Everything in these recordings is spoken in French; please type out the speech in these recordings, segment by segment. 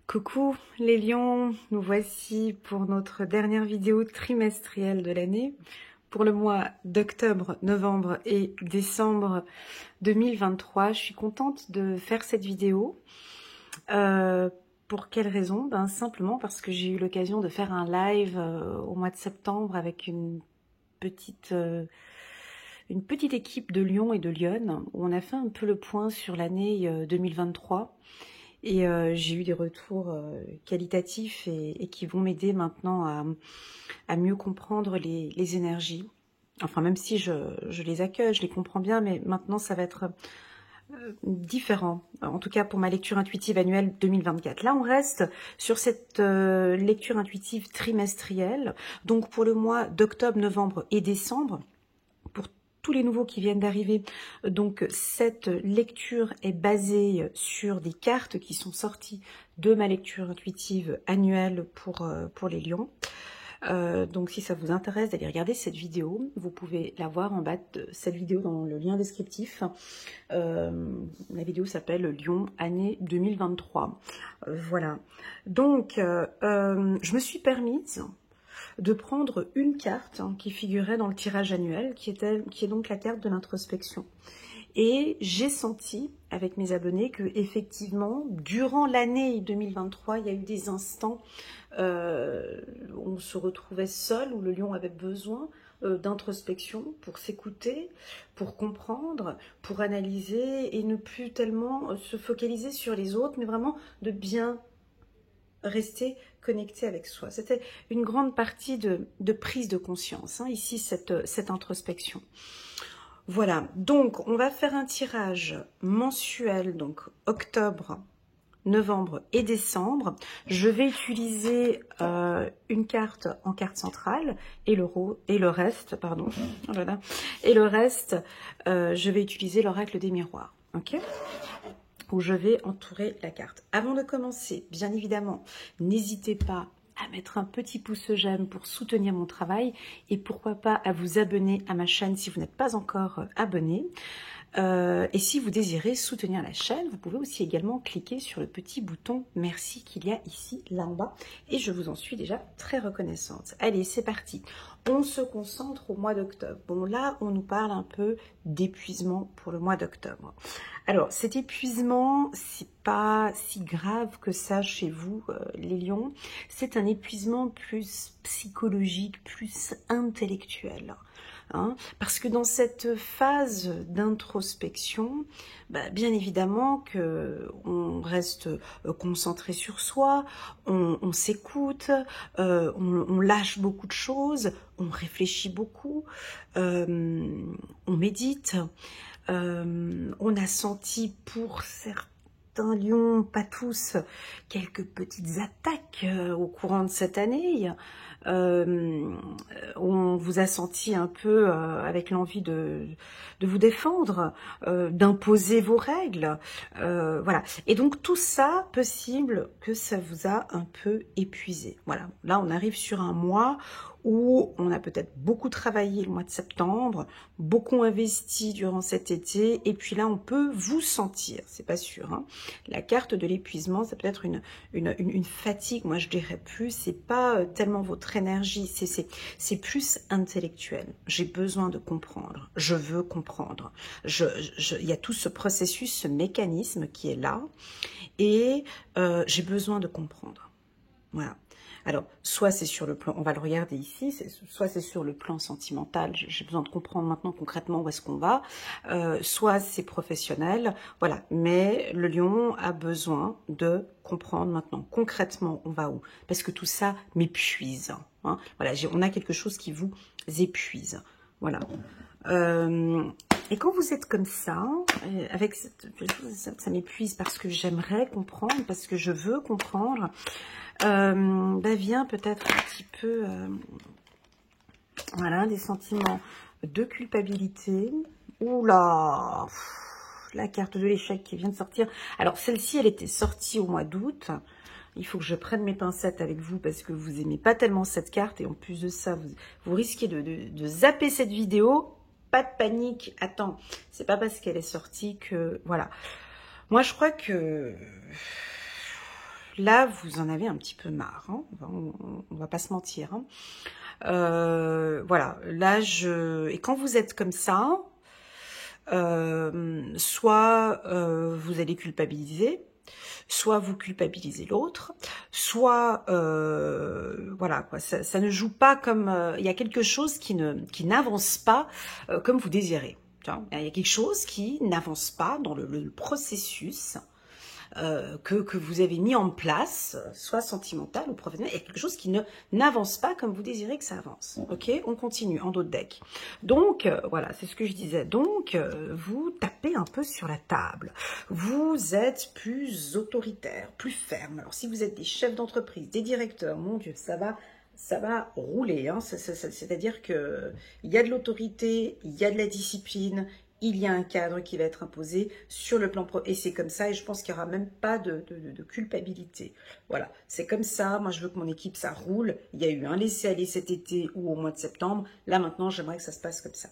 Coucou les lions, nous voici pour notre dernière vidéo trimestrielle de l'année, pour le mois d'octobre, novembre et décembre 2023. Je suis contente de faire cette vidéo. Pour quelle raison? Simplement parce que j'ai eu l'occasion de faire un live au mois de septembre avec une petite équipe de Lyon et de Lyon, où on a fait un peu le point sur l'année 2023. Et j'ai eu des retours qualitatifs et qui vont m'aider maintenant à mieux comprendre les énergies. Enfin, même si je les accueille, je les comprends bien, mais maintenant ça va être différent. En tout cas pour ma lecture intuitive annuelle 2024. Là, on reste sur cette lecture intuitive trimestrielle. Donc pour le mois d'octobre, novembre et décembre, pour tous les nouveaux qui viennent d'arriver. Donc cette lecture est basée sur des cartes qui sont sorties de ma lecture intuitive annuelle pour les lions. Donc si ça vous intéresse d'aller regarder cette vidéo, vous pouvez la voir en bas de cette vidéo dans le lien descriptif. La vidéo s'appelle Lion année 2023. Voilà. Donc je me suis permise de prendre une carte qui figurait dans le tirage annuel, qui est donc la carte de l'introspection. Et j'ai senti avec mes abonnés que effectivement, durant l'année 2023, il y a eu des instants où on se retrouvait seul, où le lion avait besoin d'introspection pour s'écouter, pour comprendre, pour analyser et ne plus tellement se focaliser sur les autres, mais vraiment de bien rester connecté avec soi. C'était une grande partie de prise de conscience, ici, cette introspection. Voilà, donc on va faire un tirage mensuel, donc octobre, novembre et décembre. Je vais utiliser une carte en carte centrale et le reste, pardon, oh là là, et le reste, je vais utiliser l'oracle des miroirs, ok ? Où je vais entourer la carte. Avant de commencer, bien évidemment, n'hésitez pas à mettre un petit pouce j'aime pour soutenir mon travail et pourquoi pas à vous abonner à ma chaîne si vous n'êtes pas encore abonné. Et si vous désirez soutenir la chaîne, vous pouvez aussi également cliquer sur le petit bouton merci qu'il y a ici, là en bas, et je vous en suis déjà très reconnaissante. Allez, c'est parti. On se concentre au mois d'octobre. Bon, là, on nous parle un peu d'épuisement pour le mois d'octobre. Alors, cet épuisement, c'est pas si grave que ça chez vous, les lions. C'est un épuisement plus psychologique, plus intellectuel. Parce que dans cette phase d'introspection, bien évidemment que on reste concentré sur soi, on s'écoute, on lâche beaucoup de choses, on réfléchit beaucoup, on médite, on a senti pour certains lions, pas tous, quelques petites attaques au courant de cette année. On vous a senti un peu avec l'envie de vous défendre, d'imposer vos règles, voilà. Et donc tout ça, possible que ça vous a un peu épuisé. Voilà, là on arrive sur un mois où on a peut-être beaucoup travaillé le mois de septembre, beaucoup investi durant cet été, et puis là on peut vous sentir, c'est pas sûr, la carte de l'épuisement, ça peut être une fatigue, moi je dirais plus, c'est pas tellement votre énergie, c'est plus intellectuel. J'ai besoin de comprendre, je veux comprendre, il y a tout ce processus, ce mécanisme qui est là, et j'ai besoin de comprendre, voilà. Alors, soit c'est sur le plan, on va le regarder ici, soit c'est sur le plan sentimental, j'ai besoin de comprendre maintenant concrètement où est-ce qu'on va, soit c'est professionnel, voilà. Mais le lion a besoin de comprendre maintenant concrètement on va où, parce que tout ça m'épuise. Voilà, on a quelque chose qui vous épuise, voilà. Et quand vous êtes comme ça, avec ça m'épuise parce que j'aimerais comprendre, parce que je veux comprendre, vient peut-être un petit peu, voilà, des sentiments de culpabilité. Oula, la carte de l'échec qui vient de sortir. Alors celle-ci, elle était sortie au mois d'août. Il faut que je prenne mes pincettes avec vous parce que vous aimez pas tellement cette carte et en plus de ça, vous risquez de zapper cette vidéo. Pas de panique. Attends, c'est pas parce qu'elle est sortie que voilà. Moi, je crois que là, vous en avez un petit peu marre. Hein. On va pas se mentir. Hein. Voilà, là, et quand vous êtes comme ça, soit vous allez culpabiliser, soit vous culpabilisez l'autre, soit voilà quoi, ça ne joue pas comme il y a quelque chose qui n'avance pas comme vous désirez. Il y a quelque chose qui n'avance pas dans le processus que vous avez mis en place, soit sentimental ou professionnel. Il y a quelque chose qui n'avance pas comme vous désirez que ça avance. Ok, on continue en d'autres decks. Donc voilà, c'est ce que je disais. Donc vous tapez un peu sur la table. Vous êtes plus autoritaire, plus ferme. Alors si vous êtes des chefs d'entreprise, des directeurs, mon Dieu, ça va rouler. Hein. C'est-à-dire que il y a de l'autorité, il y a de la discipline. Il y a un cadre qui va être imposé sur le plan pro. Et c'est comme ça, et je pense qu'il n'y aura même pas de culpabilité. Voilà, c'est comme ça. Moi, je veux que mon équipe, ça roule. Il y a eu un laisser-aller cet été ou au mois de septembre. Là, maintenant, j'aimerais que ça se passe comme ça.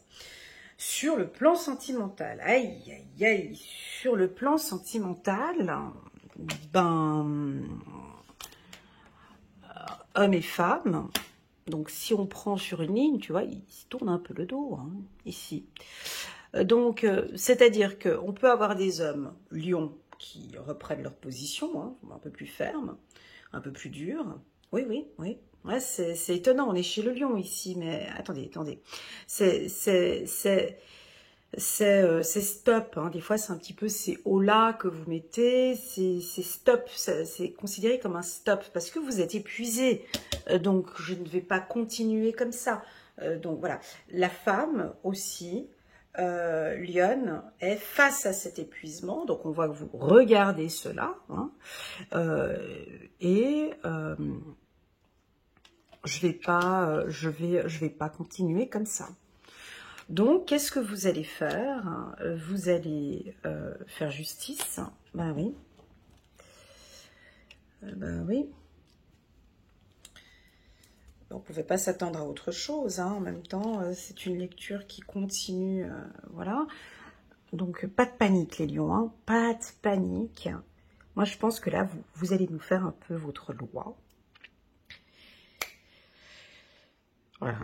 Sur le plan sentimental, aïe, aïe, aïe, sur le plan sentimental, ben, hommes et femmes. Donc, si on prend sur une ligne, tu vois, il se tourne un peu le dos, hein, ici. Donc, c'est-à-dire qu'on peut avoir des hommes lions qui reprennent leur position, hein, un peu plus ferme, un peu plus dur. Oui, oui, oui. Ouais, c'est étonnant, on est chez le lion ici, mais attendez. C'est stop, hein. Des fois c'est un petit peu ces hauts-là que vous mettez, c'est stop, c'est considéré comme un stop, parce que vous êtes épuisé, donc je ne vais pas continuer comme ça. Donc voilà, la femme aussi, Lyon est face à cet épuisement, donc on voit que vous regardez cela, hein, et je vais pas continuer comme ça. Donc qu'est-ce que vous allez faire? Vous allez faire justice. Ben oui, ben oui. On ne pouvait pas s'attendre à autre chose, hein. En même temps, c'est une lecture qui continue, voilà. Donc, pas de panique, les lions, hein. Pas de panique. Moi, je pense que là, vous allez nous faire un peu votre loi. Voilà.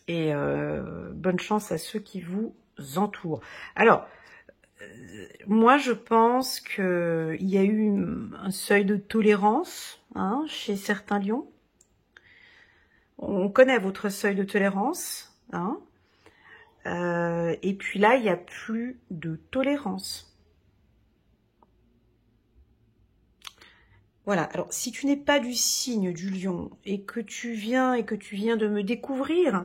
Et bonne chance à ceux qui vous entourent. Alors, moi, je pense qu'il y a eu un seuil de tolérance, hein, chez certains lions. On connaît votre seuil de tolérance, hein. Et puis là, il n'y a plus de tolérance. Voilà. Alors, si tu n'es pas du signe du lion et que tu viens de me découvrir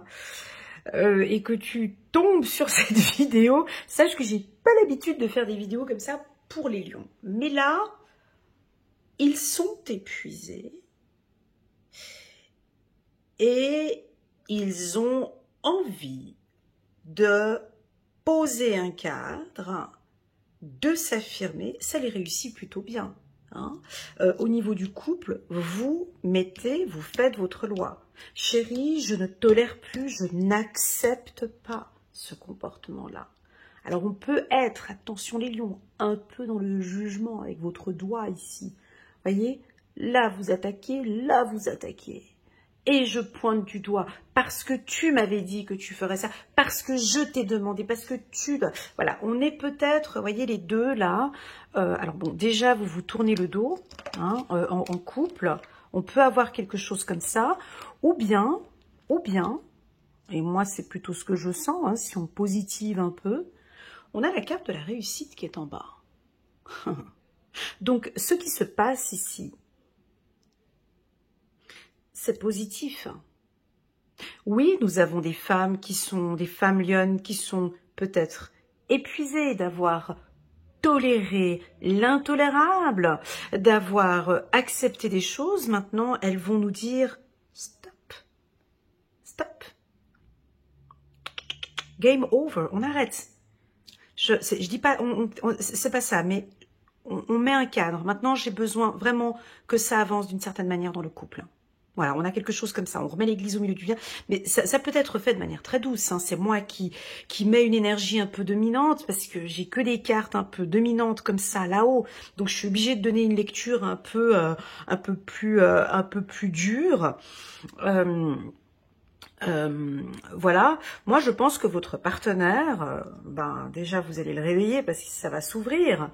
et que tu tombes sur cette vidéo, sache que j'ai pas l'habitude de faire des vidéos comme ça pour les lions. Mais là, ils sont épuisés et ils ont envie de poser un cadre, de s'affirmer. Ça les réussit plutôt bien. Hein. Au niveau du couple, vous faites votre loi. Chérie, je ne tolère plus, je n'accepte pas ce comportement-là. Alors on peut être, attention les lions, un peu dans le jugement avec votre doigt ici. Voyez, là vous attaquez, là vous attaquez. Et je pointe du doigt parce que tu m'avais dit que tu ferais ça, parce que je t'ai demandé, parce que tu... Voilà, on est peut-être, voyez les deux là. Alors bon, déjà vous vous tournez le dos, hein, en couple. On peut avoir quelque chose comme ça. Ou bien, et moi c'est plutôt ce que je sens, hein, si on positive un peu, on a la carte de la réussite qui est en bas. Donc ce qui se passe ici, c'est positif. Oui, nous avons des femmes qui sont des femmes lionnes qui sont peut-être épuisées d'avoir toléré l'intolérable, d'avoir accepté des choses. Maintenant, elles vont nous dire stop, stop, game over, on arrête. Je dis pas, c'est pas ça, mais on met un cadre. Maintenant, j'ai besoin vraiment que ça avance d'une certaine manière dans le couple. Voilà, on a quelque chose comme ça. On remet l'église au milieu du village. Mais ça peut être fait de manière très douce. Hein. C'est moi qui mets une énergie un peu dominante parce que j'ai que des cartes un peu dominantes comme ça là-haut. Donc, je suis obligée de donner une lecture un peu plus dure. Voilà. Moi, je pense que votre partenaire, déjà, vous allez le réveiller parce que ça va s'ouvrir.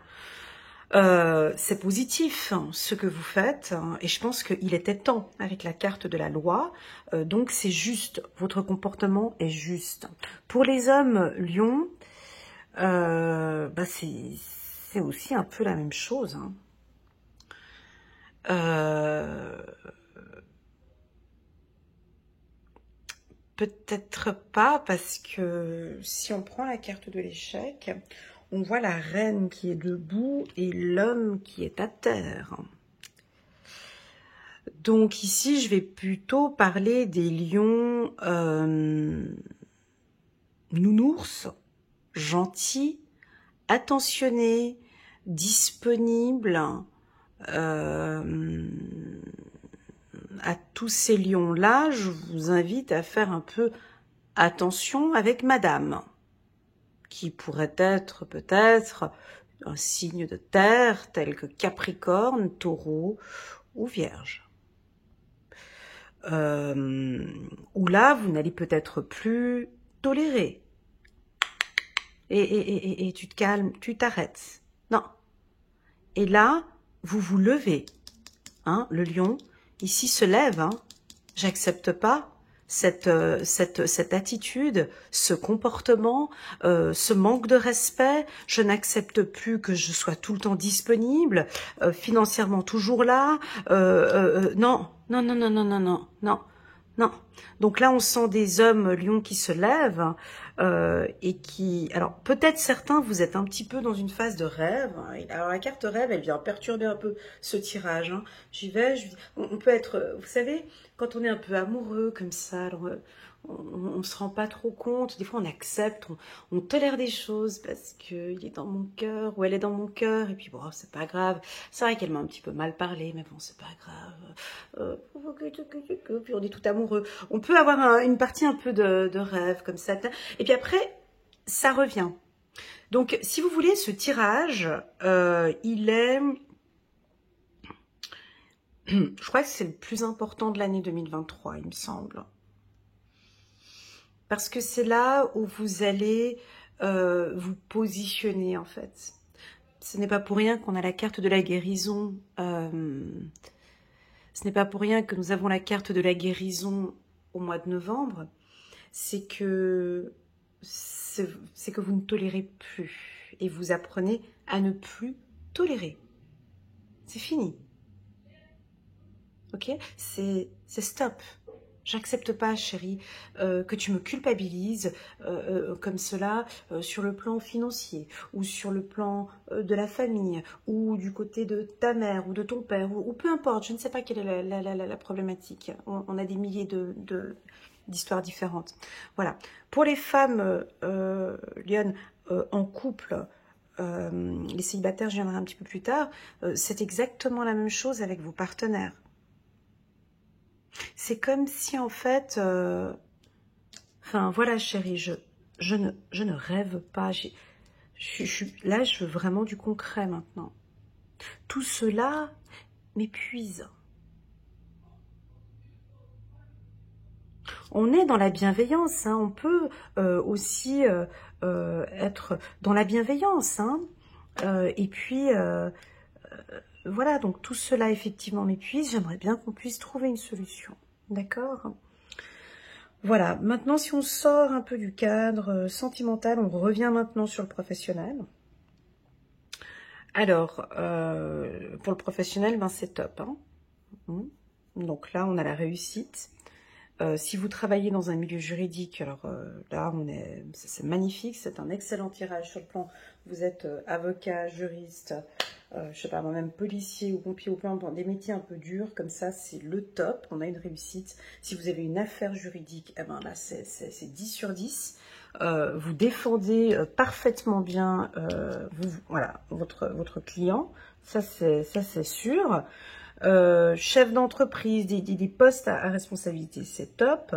C'est positif hein, ce que vous faites hein, et je pense qu'il était temps avec la carte de la loi, donc c'est juste, votre comportement est juste. Pour les hommes Lion, c'est aussi un peu la même chose. Hein. Peut-être pas parce que si on prend la carte de l'échec, on voit la reine qui est debout et l'homme qui est à terre. Donc ici, je vais plutôt parler des lions nounours, gentils, attentionnés, disponibles. À tous ces lions-là, je vous invite à faire un peu attention avec madame, qui pourrait être peut-être un signe de terre tel que Capricorne, Taureau ou Vierge. Où là, vous n'allez peut-être plus tolérer. Et tu te calmes, tu t'arrêtes. Non. Et là, vous vous levez. Hein, le lion, ici, se lève. Hein. J'accepte pas cette attitude, ce comportement, ce manque de respect. Je n'accepte plus que je sois tout le temps disponible, financièrement toujours là. Non, non, non, non, non, non, non, non, non. Donc là, on sent des hommes lions qui se lèvent et qui... Alors, peut-être certains, vous êtes un petit peu dans une phase de rêve. Hein. Alors, la carte rêve, elle vient perturber un peu ce tirage. Hein. J'y vais, on peut être... Vous savez, quand on est un peu amoureux comme ça, alors, on ne se rend pas trop compte. Des fois, on accepte, on tolère des choses parce qu'il est dans mon cœur ou elle est dans mon cœur. Et puis, bon, c'est pas grave. C'est vrai qu'elle m'a un petit peu mal parlé, mais bon, c'est pas grave. Puis on est tout amoureux. On peut avoir une partie un peu de rêve comme ça. Et puis après, ça revient. Donc, si vous voulez, ce tirage, il est... Je crois que c'est le plus important de l'année 2023, il me semble. Parce que c'est là où vous allez vous positionner, en fait. Ce n'est pas pour rien qu'on a la carte de la guérison. Ce n'est pas pour rien que nous avons la carte de la guérison au mois de novembre. C'est que vous ne tolérez plus. Et vous apprenez à ne plus tolérer. C'est fini. Ok? C'est stop. J'accepte pas, chérie, que tu me culpabilises comme cela sur le plan financier ou sur le plan de la famille ou du côté de ta mère ou de ton père ou peu importe, je ne sais pas quelle est la problématique. On a des milliers d'histoires différentes. Voilà. Pour les femmes, Lyon, en couple, les célibataires, je viendrai un petit peu plus tard, c'est exactement la même chose avec vos partenaires. C'est comme si en fait, enfin voilà chérie, je ne rêve pas, là je veux vraiment du concret maintenant. Tout cela m'épuise. On est dans la bienveillance, hein, on peut aussi être dans la bienveillance, hein, et puis... voilà, donc tout cela effectivement m'épuise. J'aimerais bien qu'on puisse trouver une solution. D'accord? Voilà, maintenant si on sort un peu du cadre sentimental, on revient maintenant sur le professionnel. Alors, pour le professionnel, ben c'est top. Hein. Donc là, on a la réussite. Si vous travaillez dans un milieu juridique, alors là, c'est magnifique. C'est un excellent tirage sur le plan. Vous êtes avocat, juriste, je sais pas moi-même policier ou pompier ou peu importe, des métiers un peu durs, comme ça c'est le top, on a une réussite. Si vous avez une affaire juridique, eh ben là c'est 10 sur 10. Vous défendez parfaitement bien voilà, votre client, ça c'est sûr. Chef d'entreprise, des postes à responsabilité, c'est top.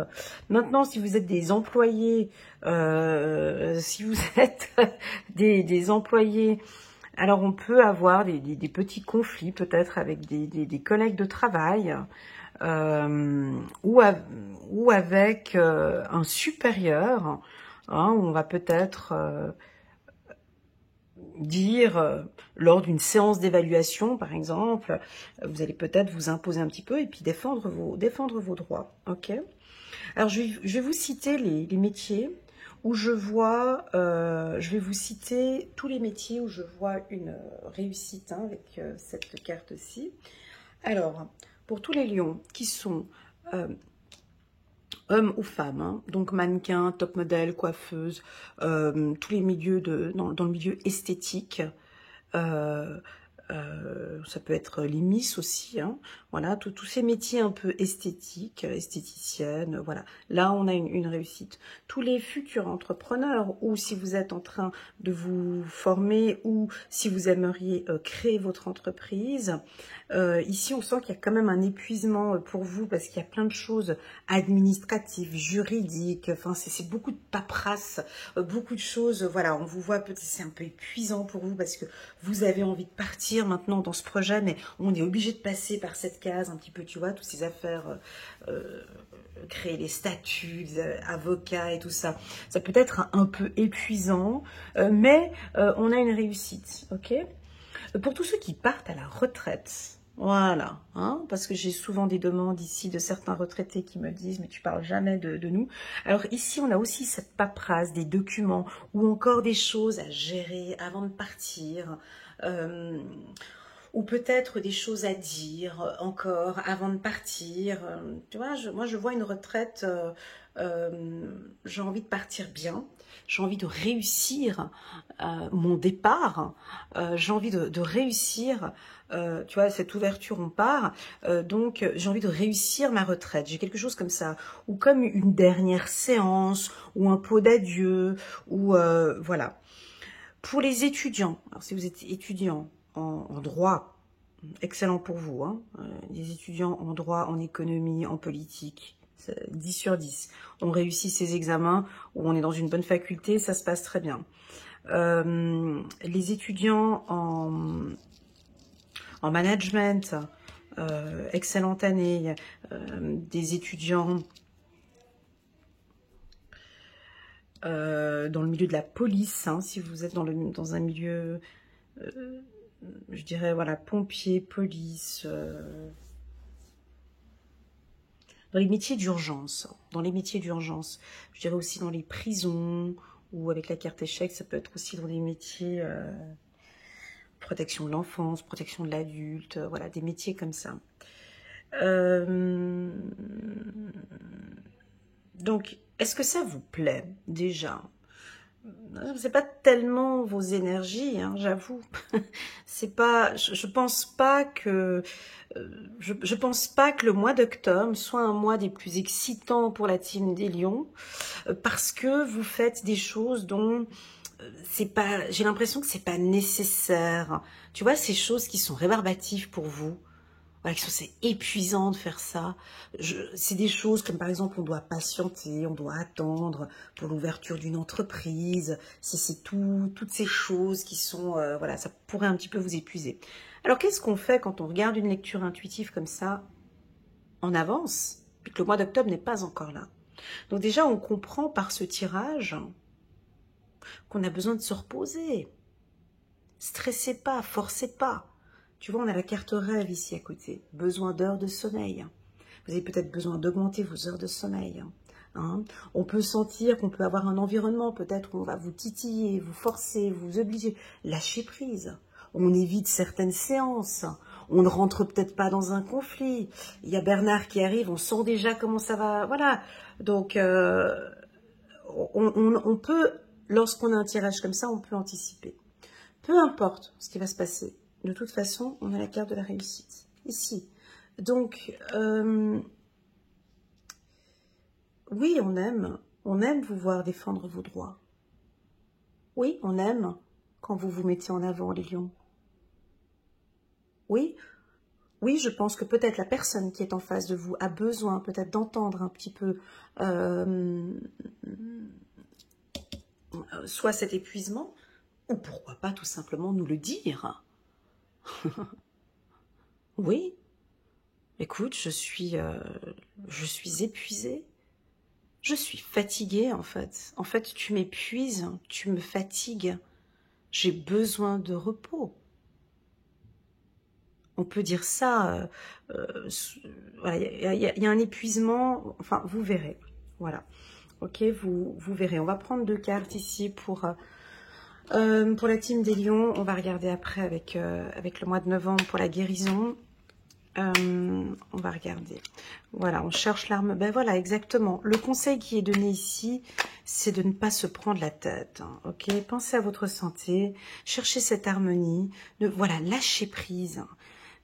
Maintenant, si vous êtes des employés, si vous êtes des employés, alors on peut avoir des petits conflits peut-être avec des collègues de travail ou avec un supérieur, hein, où on va peut-être dire, lors d'une séance d'évaluation, par exemple, vous allez peut-être vous imposer un petit peu et puis défendre vos droits. Ok. Alors, je vais vous citer les métiers où je vois, je vais vous citer tous les métiers où je vois une réussite, hein, avec cette carte-ci. Alors, pour tous les lions qui sont hommes ou femmes, hein, donc mannequin, top modèle, coiffeuse, tous les milieux dans le milieu esthétique, ça peut être les Miss aussi, hein, voilà, tous ces métiers un peu esthétiques, esthéticiennes, voilà. Là, on a une réussite. Tous les futurs entrepreneurs, ou si vous êtes en train de vous former, ou si vous aimeriez créer votre entreprise, ici, on sent qu'il y a quand même un épuisement pour vous, parce qu'il y a plein de choses administratives, juridiques, enfin, c'est beaucoup de paperasse, beaucoup de choses, voilà, on vous voit, c'est un peu épuisant pour vous, parce que vous avez envie de partir maintenant dans ce projet, mais on est obligé de passer par cette case un petit peu, tu vois, toutes ces affaires, créer les statuts, avocats et tout ça. Ça peut être un peu épuisant, mais on a une réussite, ok? Pour tous ceux qui partent à la retraite, voilà, hein, parce que j'ai souvent des demandes ici de certains retraités qui me disent « mais tu parles jamais de nous ». Alors ici, on a aussi cette paperasse, des documents ou encore des choses à gérer avant de partir, ou peut-être des choses à dire encore avant de partir. Tu vois, moi je vois une retraite, j'ai envie de partir bien, j'ai envie de réussir mon départ, j'ai envie de réussir, tu vois, cette ouverture, on part, donc j'ai envie de réussir ma retraite, j'ai quelque chose comme ça, ou comme une dernière séance, ou un pot d'adieu, ou voilà. Pour les étudiants, alors si vous êtes étudiant en droit, excellent pour vous, hein, les étudiants en droit, en économie, en politique, 10 sur 10. On réussit ces examens, ou on est dans une bonne faculté, ça se passe très bien. Les étudiants en management, excellente année, des étudiants dans le milieu de la police, hein, si vous êtes dans un milieu, je dirais, voilà, pompiers, police, dans les métiers d'urgence, je dirais aussi dans les prisons, ou avec la carte échec, ça peut être aussi dans des métiers, protection de l'enfance, protection de l'adulte, voilà, des métiers comme ça. Donc, est-ce que ça vous plaît, déjà? C'est pas tellement vos énergies, hein, j'avoue. C'est pas, je pense pas que, je pense pas que le mois d'octobre soit un mois des plus excitants pour la team des Lions, parce que vous faites des choses dont c'est pas, j'ai l'impression que c'est pas nécessaire. Tu vois, ces choses qui sont rébarbatives pour vous. Voilà, c'est épuisant de faire ça. C'est des choses comme par exemple on doit patienter, on doit attendre pour l'ouverture d'une entreprise. C'est toutes ces choses qui sont, voilà, ça pourrait un petit peu vous épuiser. Alors qu'est-ce qu'on fait quand on regarde une lecture intuitive comme ça en avance, puis que le mois d'octobre n'est pas encore là? Donc déjà on comprend par ce tirage qu'on a besoin de se reposer. Stressez pas, forcez pas. Tu vois, on a la carte rêve ici à côté. Besoin d'heures de sommeil. Vous avez peut-être besoin d'augmenter vos heures de sommeil. Hein. On peut sentir qu'on peut avoir un environnement, peut-être où on va vous titiller, vous forcer, vous obliger. Lâchez prise. On évite certaines séances. On ne rentre peut-être pas dans un conflit. Il y a Bernard qui arrive, on sent déjà comment ça va. Voilà. Donc, on peut, lorsqu'on a un tirage comme ça, on peut anticiper. Peu importe ce qui va se passer. De toute façon, on a la carte de la réussite. Ici. Donc, oui, on aime vous voir défendre vos droits. Oui, on aime quand vous vous mettez en avant, les lions. Oui, oui, je pense que peut-être la personne qui est en face de vous a besoin peut-être d'entendre un petit peu soit cet épuisement, ou pourquoi pas tout simplement nous le dire. Oui, écoute, je suis épuisée. Je suis fatiguée, en fait. En fait, tu m'épuises, tu me fatigues. J'ai besoin de repos. On peut dire ça. Voilà, il y a un épuisement. Enfin, vous verrez. Voilà. Ok, vous verrez. On va prendre 2 cartes ici pour la team des lions. On va regarder après avec le mois de novembre pour la guérison. On va regarder. Voilà, on cherche l'arme. Ben voilà, exactement. Le conseil qui est donné ici, c'est de ne pas se prendre la tête. Hein, ok, pensez à votre santé, cherchez cette harmonie. Voilà, lâchez prise.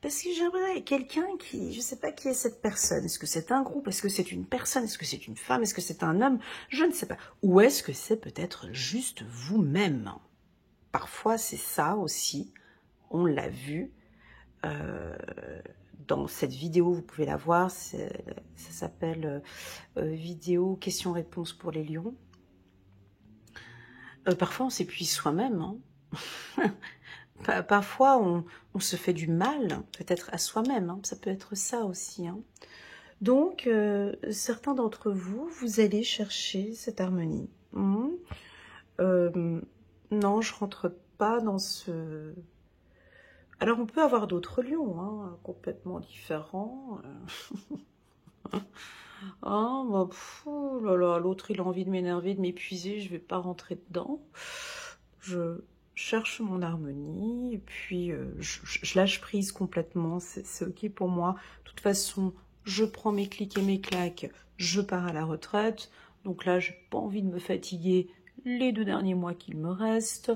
Parce que j'aimerais quelqu'un qui, je sais pas qui est cette personne. Est-ce que c'est un groupe? Est-ce que c'est une personne? Est-ce que c'est une femme? Est-ce que c'est un homme? Je ne sais pas. Ou est-ce que c'est peut-être juste vous-même? Parfois, c'est ça aussi. On l'a vu. Dans cette vidéo, vous pouvez la voir, ça s'appelle vidéo questions-réponses pour les lions. Parfois, on s'épuise soi-même. Hein. Parfois, on se fait du mal, peut-être à soi-même. Hein. Ça peut être ça aussi. Hein. Donc, certains d'entre vous, vous allez chercher cette harmonie. Non, je rentre pas dans ce... Alors, on peut avoir d'autres lions, hein, complètement différents. Ah, bah, oh là là, l'autre, il a envie de m'énerver, de m'épuiser, je vais pas rentrer dedans. Je cherche mon harmonie, et puis je lâche prise complètement, c'est ok pour moi. De toute façon, je prends mes clics et mes claques, je pars à la retraite. Donc là, j'ai pas envie de me fatiguer les 2 derniers mois qu'il me reste.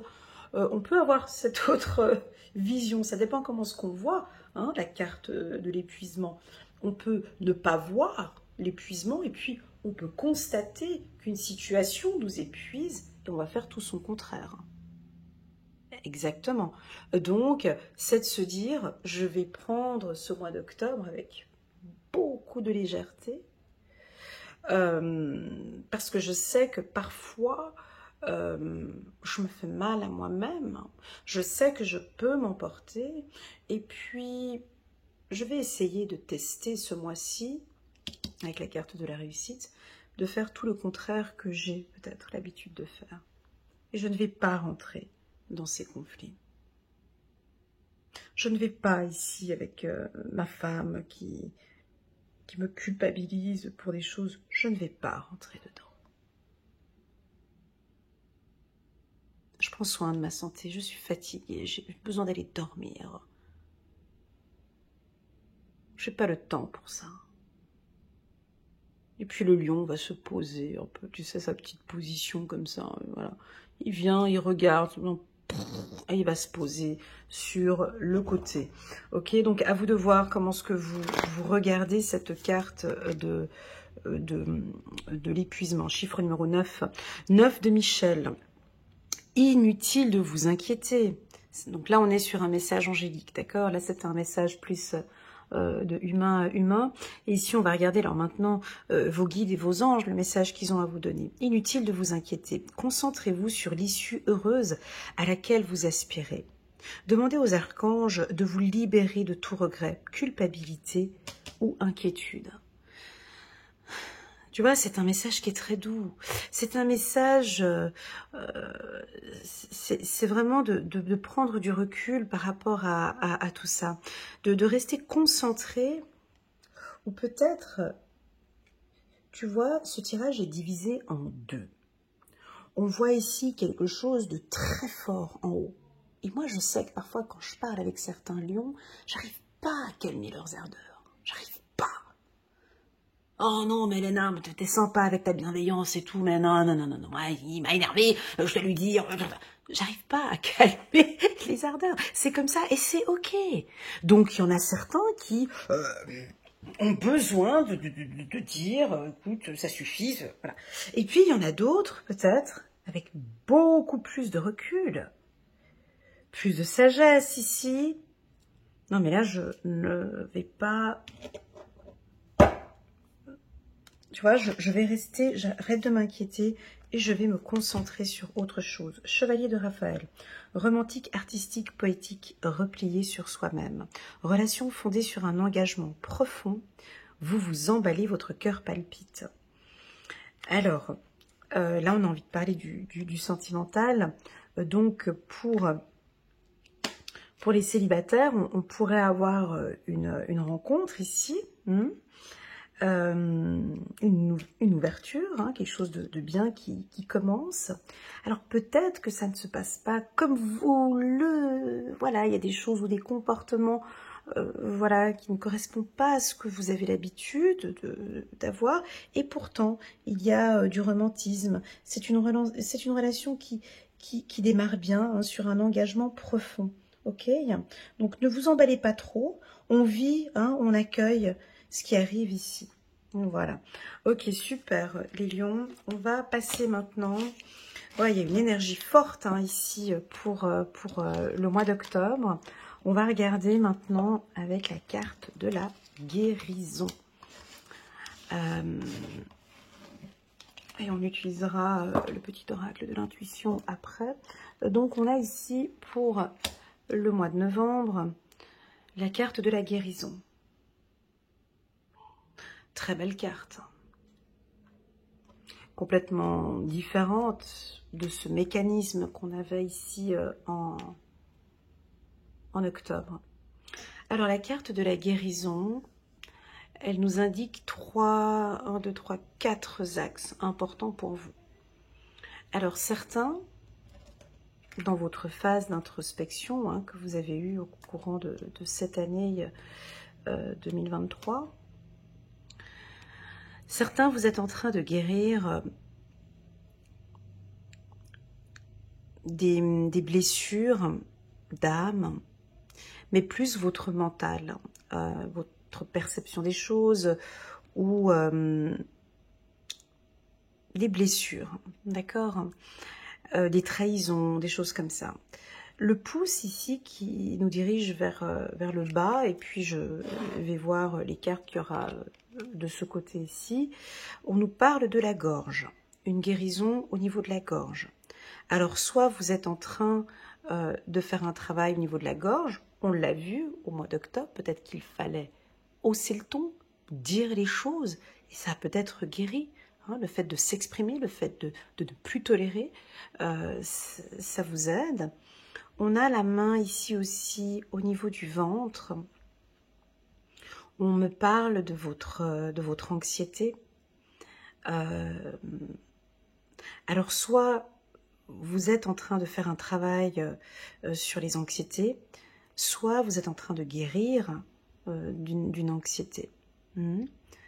On peut avoir cette autre vision, ça dépend comment ce qu'on voit, hein, la carte de l'épuisement. On peut ne pas voir l'épuisement et puis on peut constater qu'une situation nous épuise et on va faire tout son contraire. Exactement. Donc, c'est de se dire, je vais prendre ce mois d'octobre avec beaucoup de légèreté parce que je sais que parfois, je me fais mal à moi-même. Je sais que je peux m'emporter. Et puis, je vais essayer de tester ce mois-ci, avec la carte de la réussite, de faire tout le contraire que j'ai peut-être l'habitude de faire. Et je ne vais pas rentrer dans ces conflits. Je ne vais pas ici avec ma femme qui me culpabilise pour des choses. Je ne vais pas rentrer dedans. Je prends soin de ma santé, je suis fatiguée, j'ai besoin d'aller dormir. Je n'ai pas le temps pour ça. Et puis le lion va se poser un peu, tu sais, sa petite position comme ça, voilà. Il vient, il regarde, et il va se poser sur le côté. Ok, donc à vous de voir comment est-ce que vous regardez cette carte de l'épuisement. Chiffre numéro 9. 9 de Michel. Inutile de vous inquiéter. Donc là, on est sur un message angélique, d'accord? Là, c'est un message plus de humain à humain. Et ici, on va regarder alors maintenant vos guides et vos anges, le message qu'ils ont à vous donner. Inutile de vous inquiéter. Concentrez-vous sur l'issue heureuse à laquelle vous aspirez. Demandez aux archanges de vous libérer de tout regret, culpabilité ou inquiétude. Tu vois, c'est un message qui est très doux. C'est un message, c'est vraiment de prendre du recul par rapport à tout ça. De rester concentré, ou peut-être, tu vois, ce tirage est divisé en 2. On voit ici quelque chose de très fort en haut. Et moi, je sais que parfois, quand je parle avec certains lions, j'arrive pas à calmer leurs ardeurs. J'arrive pas. Oh non, mais Elena, t'es sympa avec ta bienveillance et tout, mais non, non, non, non, non, il m'a énervé, je dois lui dire... J'arrive pas à calmer les ardeurs. C'est comme ça et c'est ok. Donc, il y en a certains qui ont besoin de dire, écoute, ça suffit. Voilà. Et puis, il y en a d'autres, peut-être, avec beaucoup plus de recul, plus de sagesse ici. Non, mais là, je ne vais pas... Tu vois, je vais rester, j'arrête de m'inquiéter et je vais me concentrer sur autre chose. Chevalier de Raphaël, romantique, artistique, poétique, replié sur soi-même. Relation fondée sur un engagement profond. Vous vous emballez, votre cœur palpite. Alors, là, on a envie de parler du sentimental. Donc, pour les célibataires, on pourrait avoir une rencontre ici. Une ouverture, hein, quelque chose de bien qui commence. Alors peut-être que ça ne se passe pas comme vous le... Voilà, il y a des choses ou des comportements voilà, qui ne correspondent pas à ce que vous avez l'habitude d'avoir. Et pourtant, il y a du romantisme. C'est une relation qui démarre bien, hein, sur un engagement profond. Ok? Donc ne vous emballez pas trop. On vit, hein, on accueille ce qui arrive ici. Voilà. Ok, super, les lions. On va passer maintenant... Ouais, il y a une énergie forte, hein, ici pour le mois d'octobre. On va regarder maintenant avec la carte de la guérison. Et on utilisera le petit oracle de l'intuition après. Donc, on a ici pour le mois de novembre la carte de la guérison. Très belle carte. Complètement différente de ce mécanisme qu'on avait ici en octobre. Alors, la carte de la guérison, elle nous indique 4 axes importants pour vous. Alors, certains, dans votre phase d'introspection, hein, que vous avez eue au courant de cette année 2023, certains, vous êtes en train de guérir des blessures d'âme, mais plus votre mental, votre perception des choses ou des blessures, d'accord, des trahisons, des choses comme ça. Le pouce ici qui nous dirige vers le bas, et puis je vais voir les cartes qu'il y aura de ce côté ici. On nous parle de la gorge, une guérison au niveau de la gorge. Alors soit vous êtes en train de faire un travail au niveau de la gorge, on l'a vu au mois d'octobre, peut-être qu'il fallait hausser le ton, dire les choses, et ça a peut-être guéri. Hein, le fait de s'exprimer, le fait de ne plus tolérer, ça vous aide. On a la main ici aussi au niveau du ventre. On me parle de votre anxiété. Alors soit vous êtes en train de faire un travail sur les anxiétés, soit vous êtes en train de guérir d'une anxiété.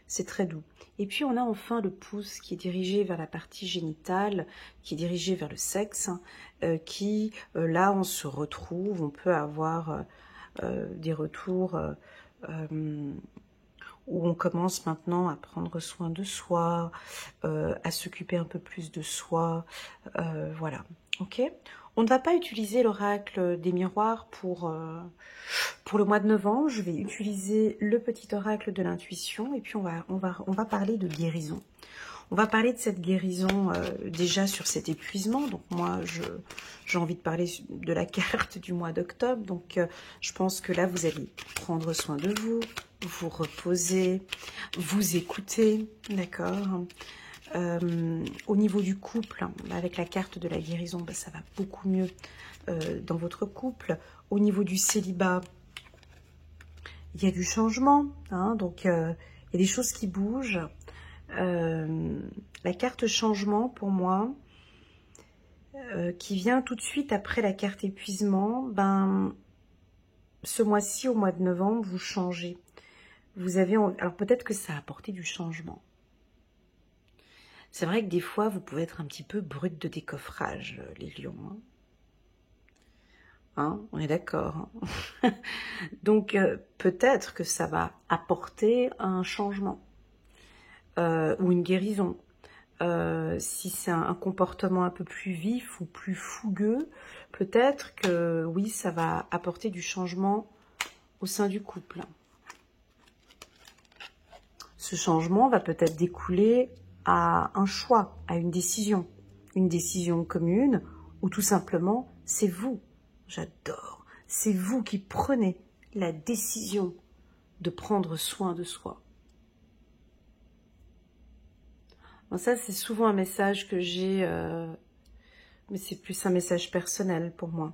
C'est très doux. Et puis on a enfin le pouce qui est dirigé vers la partie génitale, qui est dirigé vers le sexe, qui, là on se retrouve, on peut avoir des retours où on commence maintenant à prendre soin de soi, à s'occuper un peu plus de soi, voilà, ok. On ne va pas utiliser l'oracle des miroirs pour le mois de novembre. Je vais utiliser le petit oracle de l'intuition et puis on va parler de guérison. On va parler de cette guérison déjà sur cet épuisement. Donc moi, j'ai envie de parler de la carte du mois d'octobre. Donc je pense que là, vous allez prendre soin de vous, vous reposer, vous écouter, d'accord. Au niveau du couple, avec la carte de la guérison, ben, ça va beaucoup mieux dans votre couple. Au niveau du célibat, il y a du changement, hein, donc il y a des choses qui bougent. La carte changement, pour moi, qui vient tout de suite après la carte épuisement, ben, ce mois-ci, au mois de novembre, vous changez. vous avez... Alors peut-être que ça a apporté du changement. C'est vrai que des fois, vous pouvez être un petit peu brut de décoffrage, les lions. Hein, on est d'accord. Hein. Donc peut-être que ça va apporter un changement ou une guérison. Si c'est un comportement un peu plus vif ou plus fougueux, peut-être que oui, ça va apporter du changement au sein du couple. Ce changement va peut-être découler à un choix, à une décision commune, ou tout simplement, c'est vous, j'adore, c'est vous qui prenez la décision de prendre soin de soi. Bon, ça, c'est souvent un message que j'ai, mais c'est plus un message personnel pour moi.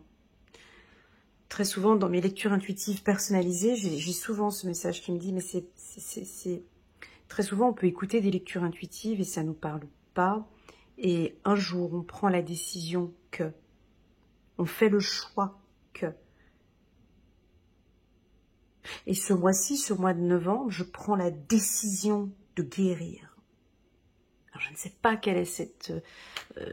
Très souvent, dans mes lectures intuitives personnalisées, j'ai souvent ce message qui me dit, mais c'est... Très souvent, on peut écouter des lectures intuitives et ça ne nous parle pas. Et un jour, on prend la décision que, on fait le choix que. Et ce mois-ci, ce mois de novembre, je prends la décision de guérir. Alors, je ne sais pas quelle est cette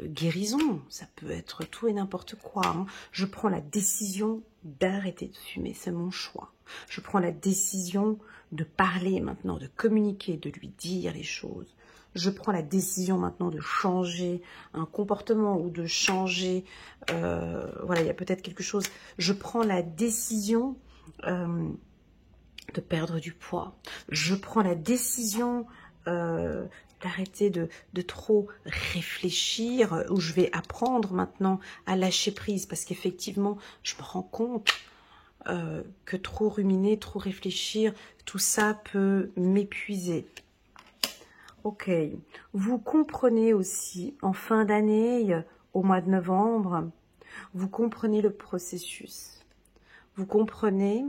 guérison, ça peut être tout et n'importe quoi. Hein. Je prends la décision d'arrêter de fumer, c'est mon choix. Je prends la décision de parler maintenant, de communiquer, de lui dire les choses. Je prends la décision maintenant de changer un comportement ou de changer, voilà, il y a peut-être quelque chose. Je prends la décision de perdre du poids. Je prends la décision d'arrêter de trop réfléchir, où je vais apprendre maintenant à lâcher prise, parce qu'effectivement, je me rends compte que trop ruminer, trop réfléchir, tout ça peut m'épuiser. Ok, vous comprenez aussi, en fin d'année, au mois de novembre, vous comprenez le processus. Vous comprenez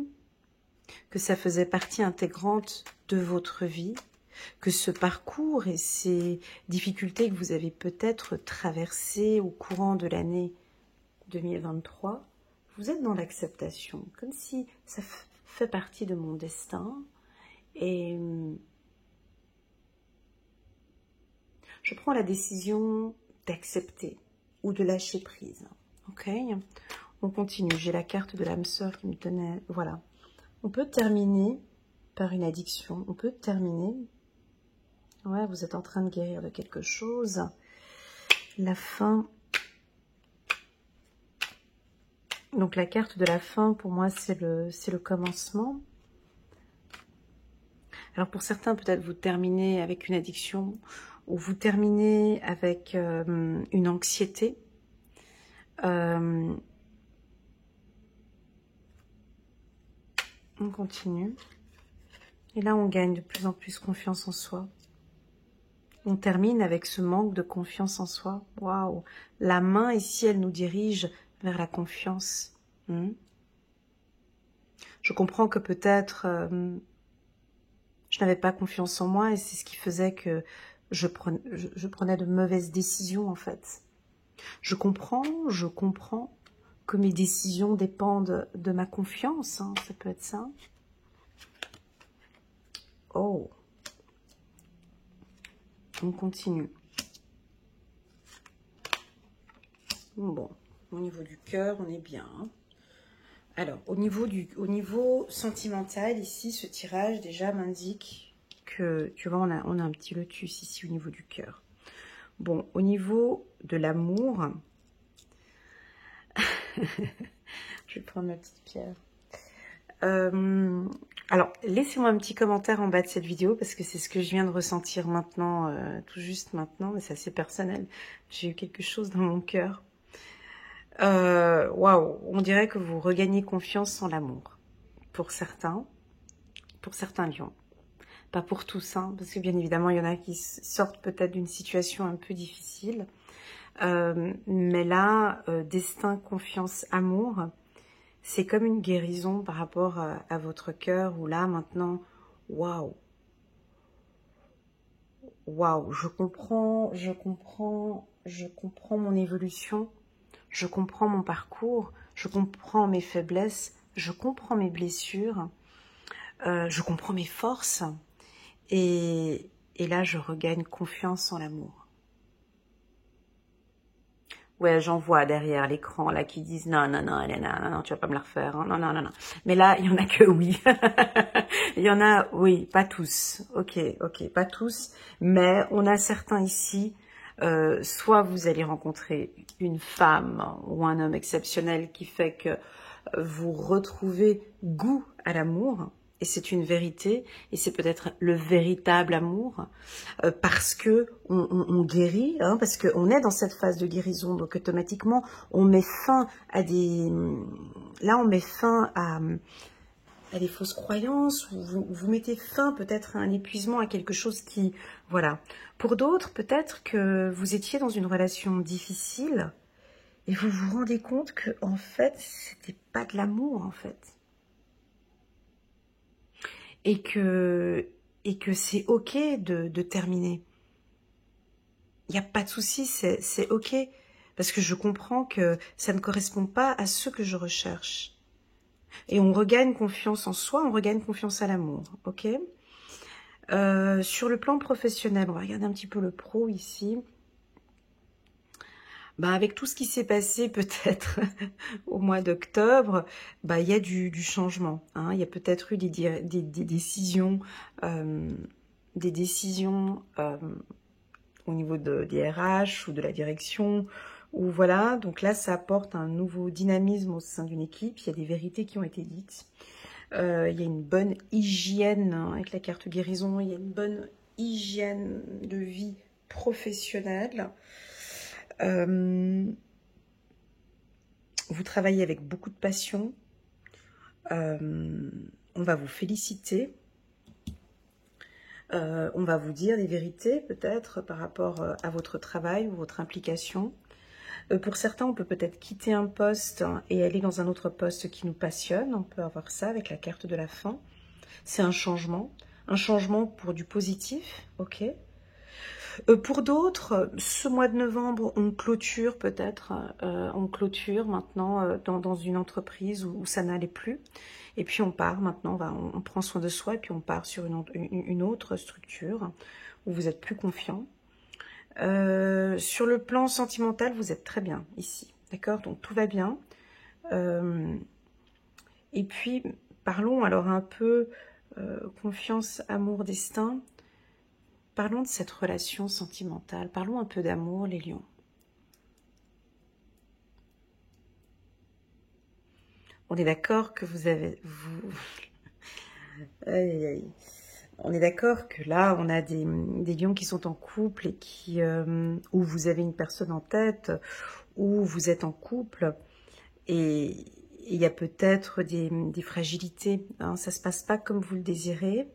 que ça faisait partie intégrante de votre vie, que ce parcours et ces difficultés que vous avez peut-être traversées au courant de l'année 2023, vous êtes dans l'acceptation, comme si ça fait partie de mon destin et je prends la décision d'accepter ou de lâcher prise. Ok, on continue. J'ai la carte de l'âme sœur qui me tenait. Voilà. On peut terminer par une addiction. On peut terminer. Ouais, vous êtes en train de guérir de quelque chose. La fin. Donc la carte de la fin, pour moi, c'est le commencement. Alors pour certains, peut-être vous terminez avec une addiction ou vous terminez avec une anxiété. On continue. Et là, on gagne de plus en plus confiance en soi. On termine avec ce manque de confiance en soi. Waouh! La main ici, elle nous dirige vers la confiance. Je comprends que peut-être je n'avais pas confiance en moi et c'est ce qui faisait que je prenais de mauvaises décisions en fait. Je comprends que mes décisions dépendent de ma confiance, hein, ça peut être ça. Oh, on continue. Bon, au niveau du cœur, on est bien. Hein. Alors, au niveau sentimental, ici, ce tirage déjà m'indique que, tu vois, on a un petit lotus ici au niveau du cœur. Bon, au niveau de l'amour, je vais prendre ma petite pierre. Alors, laissez-moi un petit commentaire en bas de cette vidéo parce que c'est ce que je viens de ressentir maintenant, tout juste maintenant, mais c'est assez personnel. J'ai eu quelque chose dans mon cœur. Waouh, on dirait que vous regagnez confiance en l'amour. Pour certains lions. Pas pour tous, hein, parce que bien évidemment, il y en a qui sortent peut-être d'une situation un peu difficile. Mais là, destin, confiance, amour, c'est comme une guérison par rapport à votre cœur, où là, maintenant, waouh, waouh, je comprends mon évolution, je comprends mon parcours, je comprends mes faiblesses, je comprends mes blessures. je comprends mes forces et là je regagne confiance en l'amour. Ouais, j'en vois derrière l'écran là qui disent non, non, non, Elena, non, tu vas pas me la refaire, hein, non, non, non, non. Mais là, il y en a que oui. Il y en a, oui, pas tous. Ok, ok, pas tous. Mais on a certains ici. Soit vous allez rencontrer une femme ou un homme exceptionnel qui fait que vous retrouvez goût à l'amour. Et c'est une vérité, et c'est peut-être le véritable amour, parce que on guérit, hein, parce qu'on est dans cette phase de guérison, donc automatiquement on met fin à là on met fin à des fausses croyances, ou vous mettez fin peut-être à un épuisement, à quelque chose qui, voilà. Pour d'autres, peut-être que vous étiez dans une relation difficile, et vous vous rendez compte que en fait, c'était pas de l'amour en fait. Et que c'est ok de terminer. Il n'y a pas de souci, c'est ok. Parce que je comprends que ça ne correspond pas à ce que je recherche. Et on regagne confiance en soi, on regagne confiance à l'amour, ok. Sur le plan professionnel, on va regarder un petit peu le pro ici. Bah, avec tout ce qui s'est passé peut-être au mois d'octobre, bah, il y a du changement. Hein. Il y a peut-être eu des décisions, au niveau des RH ou de la direction. Ou voilà, donc là, ça apporte un nouveau dynamisme au sein d'une équipe. Il y a des vérités qui ont été dites. Il y a une bonne hygiène, hein, avec la carte guérison. Il y a une bonne hygiène de vie professionnelle. Vous travaillez avec beaucoup de passion. On va vous féliciter. On va vous dire des vérités peut-être par rapport à votre travail ou votre implication. Pour certains, on peut peut-être quitter un poste et aller dans un autre poste qui nous passionne. On peut avoir ça avec la carte de la fin. C'est un changement pour du positif, ok. Pour d'autres, ce mois de novembre, on clôture peut-être, on clôture maintenant dans une entreprise où ça n'allait plus. Et puis on part maintenant, on prend soin de soi et puis on part sur une autre structure où vous êtes plus confiant. Sur le plan sentimental, vous êtes très bien ici, d'accord? Donc tout va bien. Et puis, parlons alors un peu confiance, amour, destin. Parlons de cette relation sentimentale. Parlons un peu d'amour, les lions. On est d'accord que vous avez... Aïe, aïe, aïe. On est d'accord que là, on a des lions qui sont en couple et qui, où vous avez une personne en tête, où vous êtes en couple, et il y a peut-être des fragilités. Hein, ça ne se passe pas comme vous le désirez,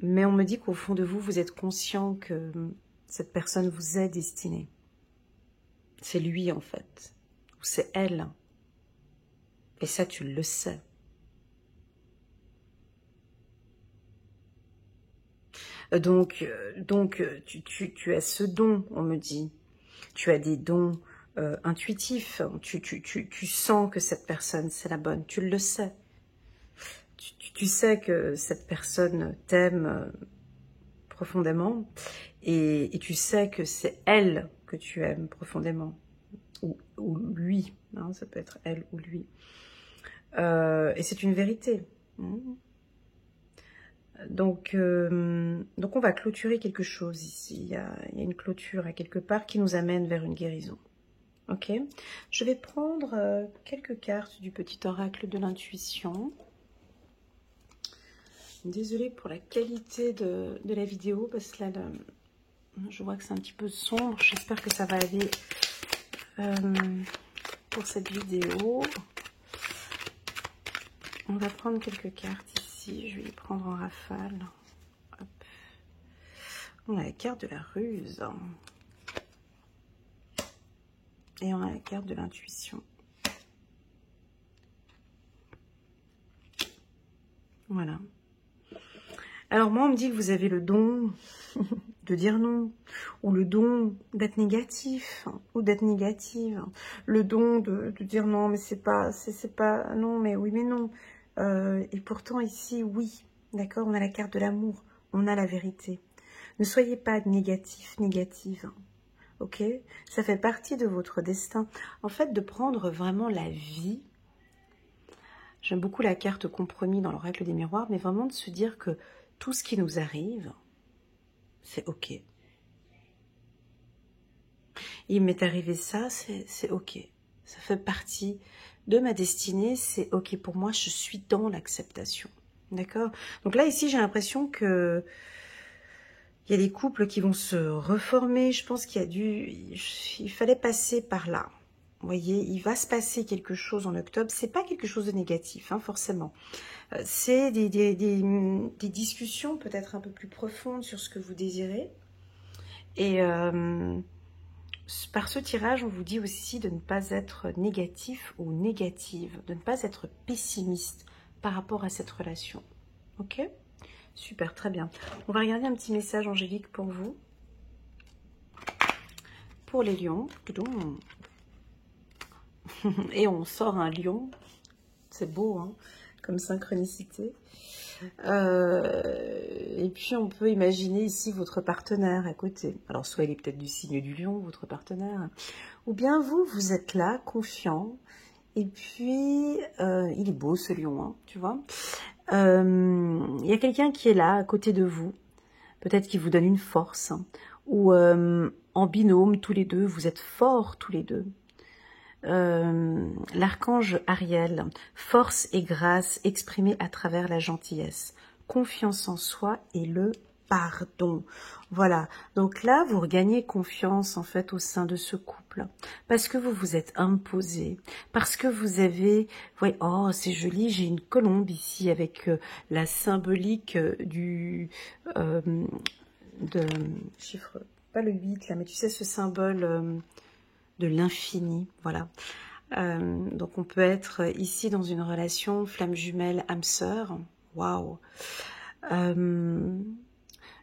mais on me dit qu'au fond de vous, vous êtes conscient que cette personne vous est destinée. C'est lui en fait, ou c'est elle. Et ça, tu le sais. Donc tu as ce don, on me dit. Tu as des dons intuitifs. Tu sens que cette personne, c'est la bonne. Tu le sais. Tu sais que cette personne t'aime profondément. Et tu sais que c'est elle que tu aimes profondément. Ou lui. Hein, ça peut être elle ou lui. Et c'est une vérité. Donc on va clôturer quelque chose ici. Il y a une clôture à quelque part qui nous amène vers une guérison. Ok. Je vais prendre quelques cartes du petit oracle de l'intuition. Désolée pour la qualité de la vidéo, parce que là, je vois que c'est un petit peu sombre. J'espère que ça va aller pour cette vidéo. On va prendre quelques cartes ici. Je vais les prendre en rafale. Hop. On a la carte de la ruse. Et on a la carte de l'intuition. Voilà. Alors moi, on me dit que vous avez le don de dire non, ou le don d'être négatif, ou d'être négative, le don de dire non, mais c'est pas, non, mais oui, mais non. Et pourtant ici, oui, d'accord, on a la carte de l'amour, on a la vérité. Ne soyez pas négatif, négative, ok? Ça fait partie de votre destin. En fait, de prendre vraiment la vie. J'aime beaucoup la carte compromis dans l'oracle des miroirs, mais vraiment de se dire que tout ce qui nous arrive, c'est ok. Il m'est arrivé ça, c'est ok. Ça fait partie de ma destinée, c'est ok pour moi, je suis dans l'acceptation. D'accord? Donc là, ici, j'ai l'impression que il y a des couples qui vont se reformer. Je pense il fallait passer par là. Vous voyez, il va se passer quelque chose en octobre. C'est pas quelque chose de négatif, hein, forcément. C'est des discussions peut-être un peu plus profondes sur ce que vous désirez. Et par ce tirage, on vous dit aussi de ne pas être négatif ou négative, de ne pas être pessimiste par rapport à cette relation. Ok? Super, très bien. On va regarder un petit message angélique pour vous. Pour les lions. Et on sort un lion. C'est beau, hein, comme synchronicité. Et puis on peut imaginer ici votre partenaire à côté. Alors soit il est peut-être du signe du lion, votre partenaire, ou bien vous êtes là, confiant, et puis il est beau ce lion, hein, tu vois. Il y a quelqu'un qui est là à côté de vous, peut-être qu'il vous donne une force, hein, ou en binôme tous les deux, vous êtes forts tous les deux. L'archange Ariel, force et grâce exprimée à travers la gentillesse, confiance en soi et le pardon. Voilà, donc là vous regagnez confiance en fait au sein de ce couple, parce que vous vous êtes imposé, parce que vous avez, ouais, oh c'est joli, j'ai une colombe ici avec la symbolique de chiffre, pas le 8 là, mais tu sais ce symbole de l'infini, voilà. Donc on peut être ici dans une relation flamme jumelle, âme sœur, waouh, une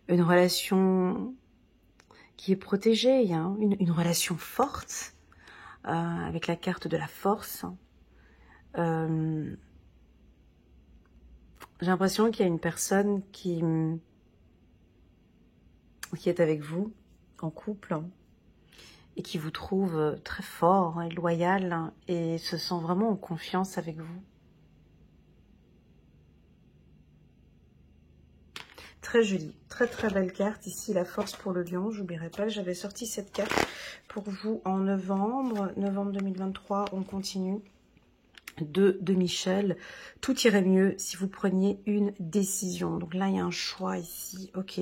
relation qui est protégée, hein, une relation forte, avec la carte de la force. J'ai l'impression qu'il y a une personne qui est avec vous, en couple, et qui vous trouve très fort et loyal et se sent vraiment en confiance avec vous. Très jolie, très très belle carte ici, la force pour le lion. J'oublierai pas que j'avais sorti cette carte pour vous en novembre 2023. On continue de Michel. Tout irait mieux si vous preniez une décision. Donc là, il y a un choix ici. Ok.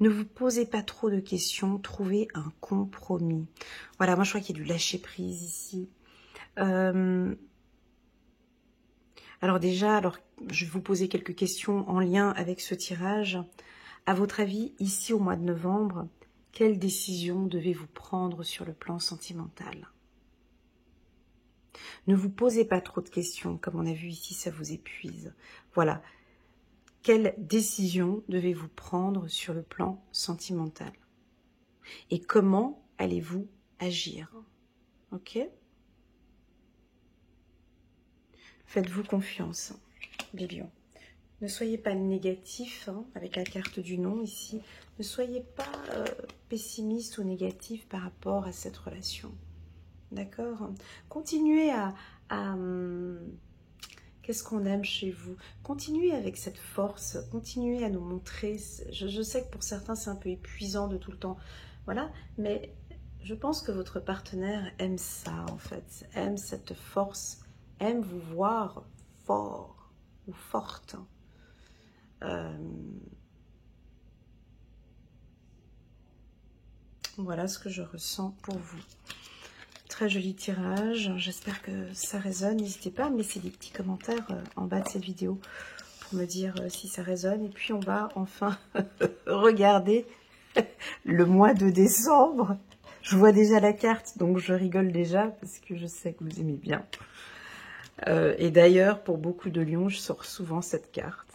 Ne vous posez pas trop de questions. Trouvez un compromis. Voilà, moi, je crois qu'il y a du lâcher-prise ici. Alors déjà, je vais vous poser quelques questions en lien avec ce tirage. À votre avis, ici au mois de novembre, quelle décision devez-vous prendre sur le plan sentimental ? Ne vous posez pas trop de questions, comme on a vu ici, ça vous épuise. Voilà. Quelle décision devez-vous prendre sur le plan sentimental? Et comment allez-vous agir? Ok? Faites-vous confiance, les lions. Ne soyez pas négatif, hein, avec la carte du non ici. Ne soyez pas pessimiste ou négatif par rapport à cette relation. D'accord? Continuez à qu'est-ce qu'on aime chez vous? Continuez avec cette force, continuez à nous montrer. Je sais que pour certains, c'est un peu épuisant de tout le temps. Voilà, mais je pense que votre partenaire aime ça, en fait. Aime cette force, aime vous voir fort ou forte. Voilà ce que je ressens pour vous. Très joli tirage, j'espère que ça résonne. N'hésitez pas à me laisser des petits commentaires en bas de cette vidéo pour me dire si ça résonne. Et puis on va enfin regarder le mois de décembre. Je vois déjà la carte, donc je rigole déjà parce que je sais que vous aimez bien. Et d'ailleurs, pour beaucoup de lions, je sors souvent cette carte.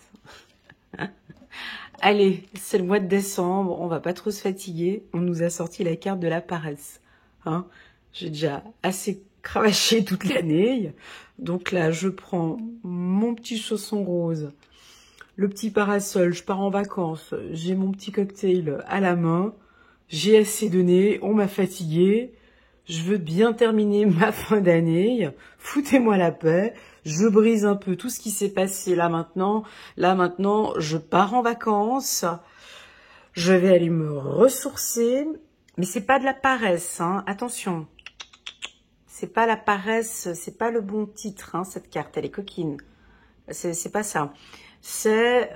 Allez, c'est le mois de décembre, on va pas trop se fatiguer. On nous a sorti la carte de la paresse. Hein, j'ai déjà assez cravacher toute l'année. Donc là, je prends mon petit chausson rose, le petit parasol, je pars en vacances, j'ai mon petit cocktail à la main, j'ai assez donné, on m'a fatigué, je veux bien terminer ma fin d'année, foutez-moi la paix, je brise un peu tout ce qui s'est passé là maintenant. Là maintenant, je pars en vacances, je vais aller me ressourcer, mais c'est pas de la paresse, hein, attention. C'est pas la paresse, c'est pas le bon titre, hein, cette carte, elle est coquine. C'est pas ça. C'est,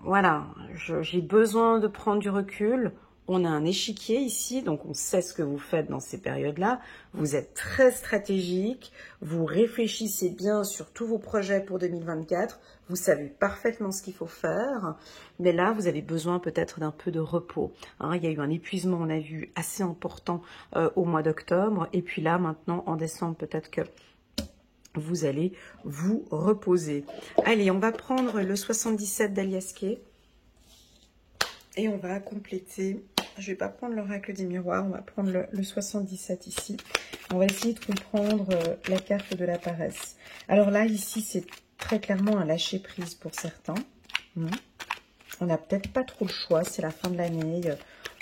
voilà, j'ai besoin de prendre du recul. On a un échiquier ici, donc on sait ce que vous faites dans ces périodes-là. Vous êtes très stratégique, vous réfléchissez bien sur tous vos projets pour 2024. Vous savez parfaitement ce qu'il faut faire, mais là, vous avez besoin peut-être d'un peu de repos. Hein, il y a eu un épuisement, on a vu, assez important au mois d'octobre. Et puis là, maintenant, en décembre, peut-être que vous allez vous reposer. Allez, on va prendre le 77 d'Aliasquet et on va compléter. Je vais pas prendre l'oracle des miroirs, on va prendre le 77 ici. On va essayer de comprendre la carte de la paresse. Alors là, ici, c'est très clairement un lâcher-prise pour certains. On n'a peut-être pas trop le choix, c'est la fin de l'année.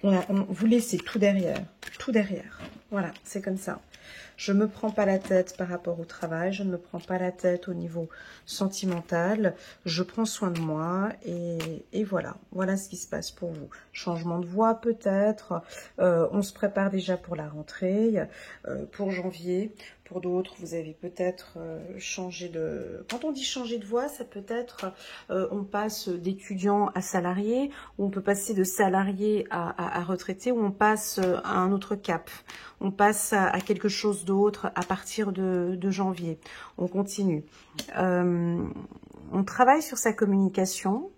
Vous laissez tout derrière, tout derrière. Voilà, c'est comme ça. Je ne me prends pas la tête par rapport au travail, je ne me prends pas la tête au niveau sentimental, je prends soin de moi et voilà, voilà ce qui se passe pour vous. Changement de voix peut-être, on se prépare déjà pour la rentrée, pour janvier. Pour d'autres, vous avez peut-être changé de... Quand on dit changer de voie, ça peut être, on passe d'étudiant à salarié, ou on peut passer de salarié à retraité, ou on passe à un autre cap. On passe à quelque chose d'autre à partir de janvier. On continue. On travaille sur sa communication.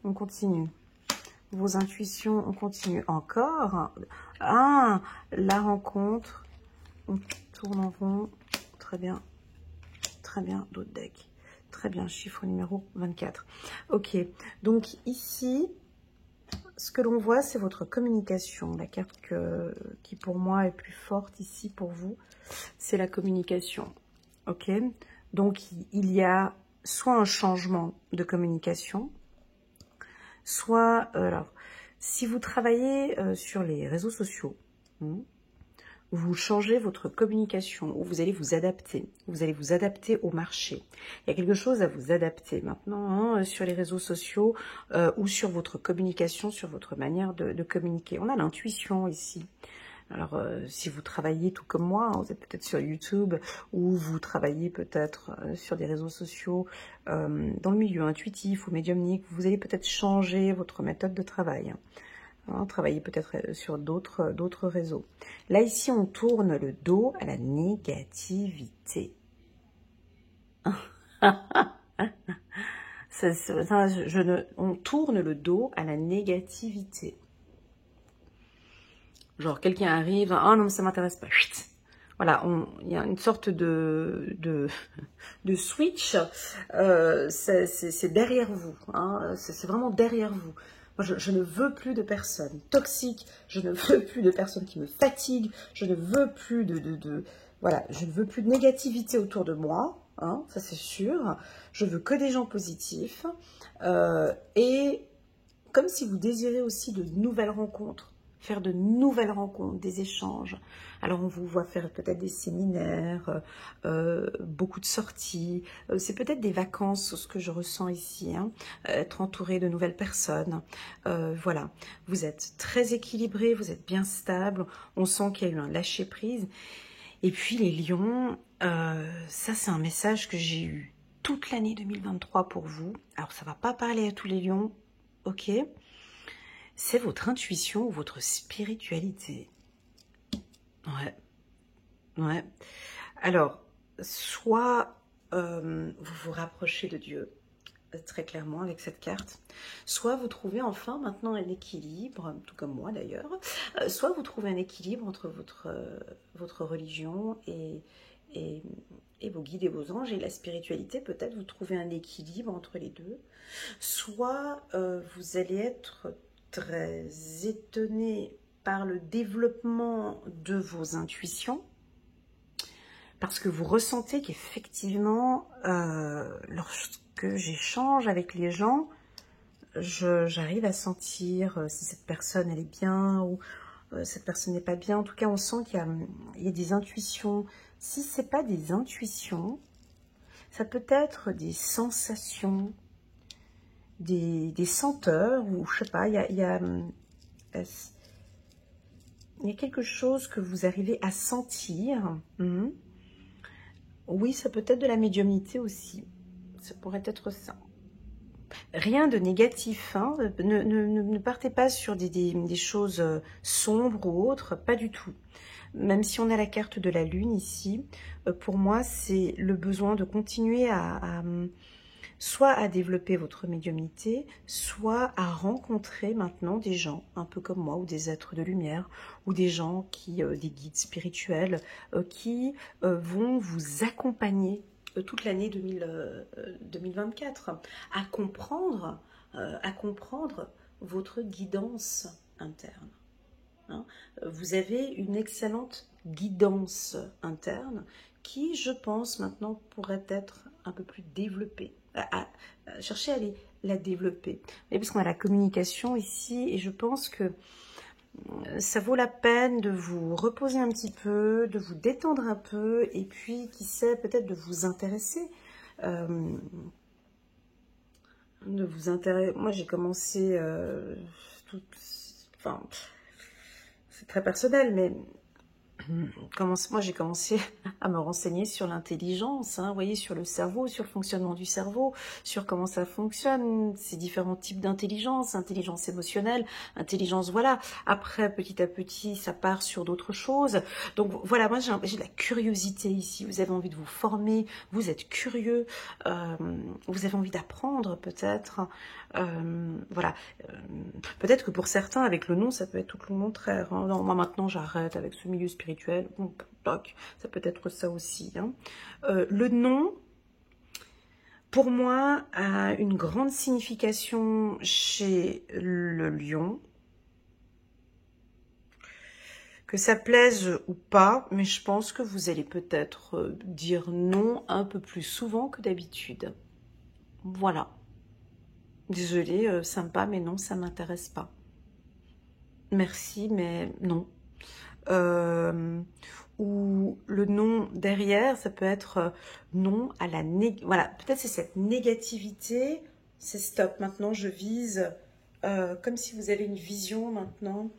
On continue. Vos intuitions, on continue. Encore. Ah, la rencontre. On tourne en rond. Très bien. Très bien. D'autres decks. Très bien. Chiffre numéro 24. Ok. Donc ici, ce que l'on voit, c'est votre communication. La carte qui pour moi est plus forte ici pour vous, c'est la communication. Ok. Donc il y a soit un changement de communication, soit alors si vous travaillez sur les réseaux sociaux, vous changez votre communication, ou vous allez vous adapter. Vous allez vous adapter au marché. Il y a quelque chose à vous adapter maintenant sur les réseaux sociaux ou sur votre communication, sur votre manière de communiquer. On a l'intuition ici. Alors, si vous travaillez tout comme moi, vous êtes peut-être sur YouTube, ou vous travaillez peut-être sur des réseaux sociaux dans le milieu intuitif ou médiumnique, vous allez peut-être changer votre méthode de travail. Travailler peut-être sur d'autres réseaux. Là, ici, on tourne le dos à la négativité. On tourne le dos à la négativité. Genre, quelqu'un arrive, ah non, mais ça m'intéresse pas. Voilà, il y a une sorte de switch, c'est derrière vous, hein, c'est vraiment derrière vous. Moi, je ne veux plus de personnes toxiques, je ne veux plus de personnes qui me fatiguent, je ne veux plus voilà, je ne veux plus de négativité autour de moi, hein, ça c'est sûr. Je veux que des gens positifs, et comme si vous désirez aussi de nouvelles rencontres, faire de nouvelles rencontres, des échanges. Alors on vous voit faire peut-être des séminaires, beaucoup de sorties, c'est peut-être des vacances, ce que je ressens ici, hein, être entouré de nouvelles personnes. Voilà, vous êtes très équilibré, vous êtes bien stable, on sent qu'il y a eu un lâcher-prise. Et puis les lions, ça c'est un message que j'ai eu toute l'année 2023 pour vous. Alors ça ne va pas parler à tous les lions, ok, c'est votre intuition ou votre spiritualité. Ouais. Alors, soit vous vous rapprochez de Dieu, très clairement avec cette carte, soit vous trouvez enfin maintenant un équilibre, tout comme moi d'ailleurs, soit vous trouvez un équilibre entre votre religion et vos guides et vos anges et la spiritualité, peut-être vous trouvez un équilibre entre les deux, soit vous allez être très étonné par le développement de vos intuitions, parce que vous ressentez qu'effectivement, lorsque j'échange avec les gens, j'arrive à sentir si cette personne elle est bien ou cette personne n'est pas bien. En tout cas, on sent qu'il y a des intuitions. Si ce n'est pas des intuitions, ça peut être des sensations, des senteurs, ou je sais pas, il y a quelque chose que vous arrivez à sentir. Oui, ça peut être de la médiumnité aussi. Ça pourrait être ça. Rien de négatif, hein. Ne partez pas sur des choses sombres ou autres, pas du tout. Même si on a la carte de la lune ici, pour moi, c'est le besoin de continuer soit à développer votre médiumnité, soit à rencontrer maintenant des gens, un peu comme moi, ou des êtres de lumière, ou des gens des guides spirituels, qui vont vous accompagner toute l'année 2024, à comprendre votre guidance interne. Hein. Vous avez une excellente guidance interne qui, je pense, maintenant pourrait être un peu plus développée. Chercher à la développer. Et parce qu'on a la communication ici, et je pense que ça vaut la peine de vous reposer un petit peu, de vous détendre un peu, et puis, qui sait, peut-être de vous intéresser. Moi, j'ai commencé... Enfin, c'est très personnel, mais... Moi, j'ai commencé à me renseigner sur l'intelligence, hein, vous voyez, sur le cerveau, sur le fonctionnement du cerveau, sur comment ça fonctionne, ces différents types d'intelligence, intelligence émotionnelle, intelligence, voilà. Après, petit à petit, ça part sur d'autres choses. Donc, voilà, moi, j'ai de la curiosité ici. Vous avez envie de vous former, vous êtes curieux, vous avez envie d'apprendre, peut-être. Voilà. Peut-être que pour certains, avec le nom, ça peut être tout le contraire. Hein. Non, moi, maintenant, j'arrête avec ce milieu spirituel. Ça peut être ça aussi. Hein. Le nom, pour moi, a une grande signification chez le lion. Que ça plaise ou pas, mais je pense que vous allez peut-être dire non un peu plus souvent que d'habitude. Voilà. Désolée, sympa, mais non, ça ne m'intéresse pas. Merci, mais non. Ou le non derrière, ça peut être non à la voilà, peut-être c'est cette négativité, c'est stop, maintenant je vise, comme si vous avez une vision maintenant.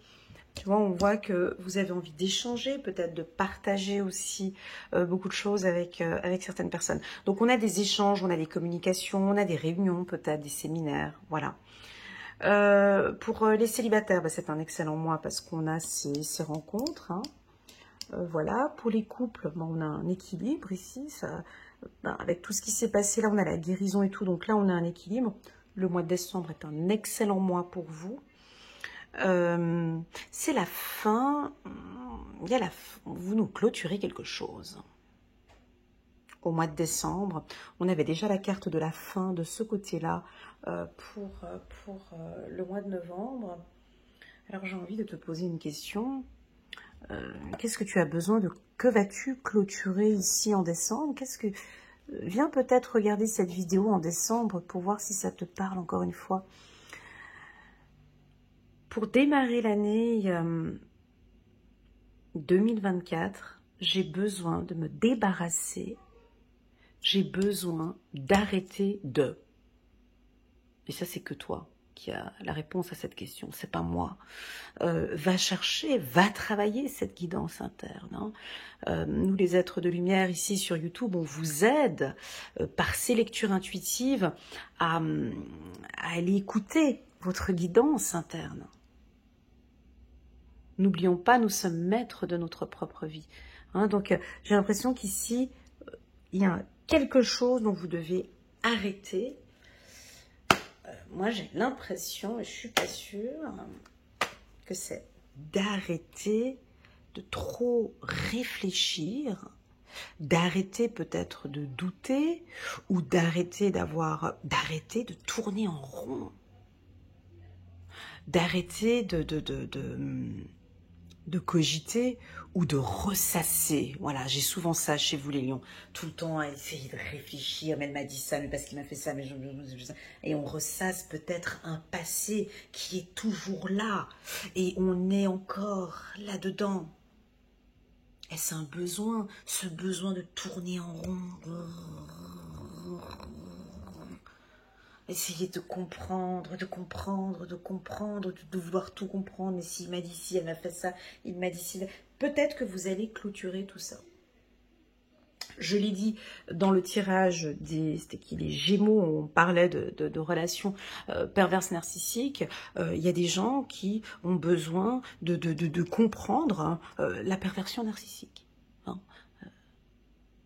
Tu vois, on voit que vous avez envie d'échanger, peut-être de partager aussi beaucoup de choses avec certaines personnes. Donc on a des échanges, on a des communications, on a des réunions, peut-être des séminaires, voilà. Pour les célibataires, c'est un excellent mois parce qu'on a ces rencontres. Hein. Voilà. Pour les couples, on a un équilibre ici. Avec tout ce qui s'est passé, là, on a la guérison et tout. Donc là, on a un équilibre. Le mois de décembre est un excellent mois pour vous. C'est la fin. Vous nous clôturez quelque chose. Au mois de décembre, on avait déjà la carte de la fin de ce côté-là pour le mois de novembre. Alors j'ai envie de te poser une question. Qu'est-ce que tu as besoin de... Que vas-tu clôturer ici en décembre? Viens peut-être regarder cette vidéo en décembre pour voir si ça te parle encore une fois. Pour démarrer l'année 2024, j'ai besoin de me débarrasser. J'ai besoin d'arrêter de... Et ça, c'est que toi qui as la réponse à cette question, c'est pas moi. Va chercher, va travailler cette guidance interne. Hein. Nous, les êtres de lumière, ici sur YouTube, on vous aide par ces lectures intuitives à aller écouter votre guidance interne. N'oublions pas, nous sommes maîtres de notre propre vie. Hein, donc, j'ai l'impression qu'ici, il y a quelque chose dont vous devez arrêter. Moi, j'ai l'impression, et je suis pas sûre, que c'est d'arrêter de trop réfléchir, d'arrêter peut-être de douter, ou d'arrêter de tourner en rond, d'arrêter de cogiter ou de ressasser. Voilà, j'ai souvent ça chez vous les lions. Tout le temps à essayer de réfléchir, mais elle m'a dit ça, mais parce qu'il m'a fait ça, mais et on ressasse peut-être un passé qui est toujours là. Et on est encore là-dedans. Est-ce un besoin, ce besoin de tourner en rond? Essayez de comprendre, de vouloir tout comprendre. Mais s'il m'a dit ci, elle m'a fait ça, il m'a dit ci. Peut-être que vous allez clôturer tout ça. Je l'ai dit dans le tirage, c'était qui les Gémeaux, on parlait de relations perverses narcissiques. Il y a des gens qui ont besoin de comprendre hein, la perversion narcissique. Hein.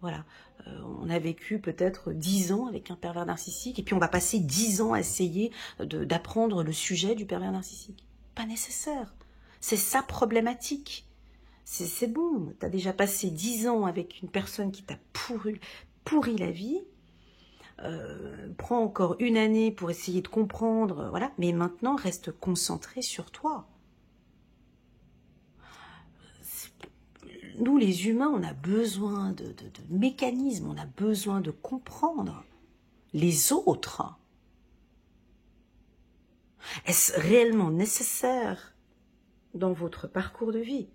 Voilà. On a vécu peut-être 10 ans avec un pervers narcissique et puis on va passer 10 ans à essayer d'apprendre le sujet du pervers narcissique. Pas nécessaire. C'est sa problématique. C'est bon, tu as déjà passé 10 ans avec une personne qui t'a pourri la vie. Prends encore une année pour essayer de comprendre, voilà. Mais maintenant, reste concentré sur toi. Nous, les humains, on a besoin de mécanismes, on a besoin de comprendre les autres. Est-ce réellement nécessaire dans votre parcours de vie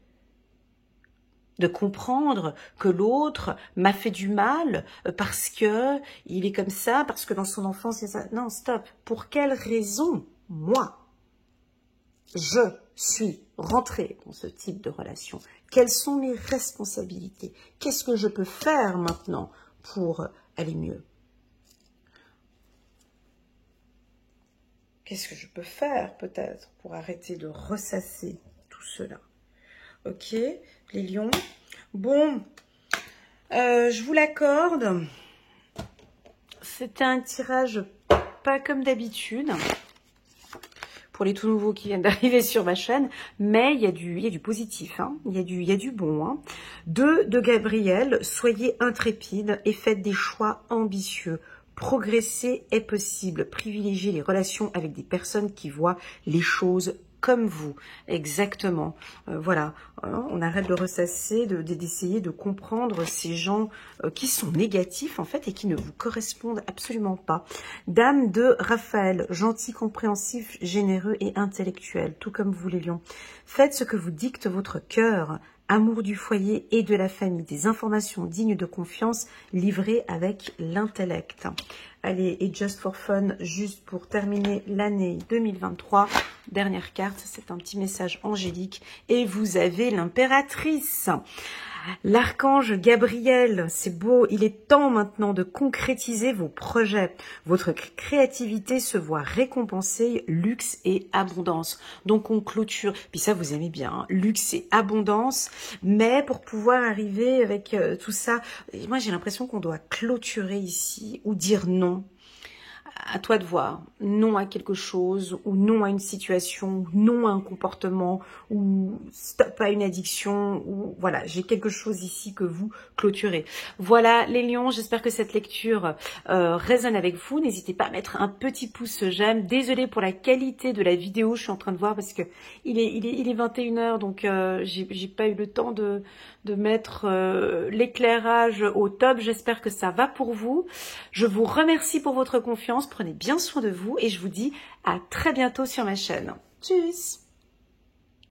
de comprendre que l'autre m'a fait du mal parce que il est comme ça, parce que dans son enfance, il y a ça. Non, stop. Pour quelle raison, moi, je suis rentrée dans ce type de relation? Quelles sont mes responsabilités? Qu'est-ce que je peux faire maintenant pour aller mieux? Qu'est-ce que je peux faire peut-être pour arrêter de ressasser tout cela? Ok, les lions. Bon, je vous l'accorde. C'était un tirage pas comme d'habitude. Pour les tout nouveaux qui viennent d'arriver sur ma chaîne, mais il y a du positif, hein. Il y a du bon. Hein. De Gabriel, soyez intrépide et faites des choix ambitieux. Progresser est possible. Privilégiez les relations avec des personnes qui voient les choses comme vous, exactement. Voilà, on arrête de ressasser, d'essayer de comprendre ces gens qui sont négatifs en fait et qui ne vous correspondent absolument pas. Dame de Raphaël, gentil, compréhensif, généreux et intellectuel, tout comme vous les lions. Faites ce que vous dicte votre cœur. Amour du foyer et de la famille, des informations dignes de confiance livrées avec l'intellect. Allez, et just for fun, juste pour terminer l'année 2023, dernière carte, c'est un petit message angélique, et vous avez l'impératrice. L'archange Gabriel, c'est beau, il est temps maintenant de concrétiser vos projets. Votre créativité se voit récompensée, luxe et abondance. Donc on clôture, puis ça vous aimez bien, hein, luxe et abondance, mais pour pouvoir arriver avec tout ça, moi j'ai l'impression qu'on doit clôturer ici ou dire non. À toi de voir, non à quelque chose, ou non à une situation, ou non à un comportement, ou stop à une addiction, ou voilà, j'ai quelque chose ici que vous clôturez. Voilà les lions, j'espère que cette lecture résonne avec vous. N'hésitez pas à mettre un petit pouce j'aime. Désolée pour la qualité de la vidéo, je suis en train de voir parce que il est 21 h, donc j'ai pas eu le temps de mettre l'éclairage au top. J'espère que ça va pour vous. Je vous remercie pour votre confiance. Prenez bien soin de vous et je vous dis à très bientôt sur ma chaîne. Tchuss!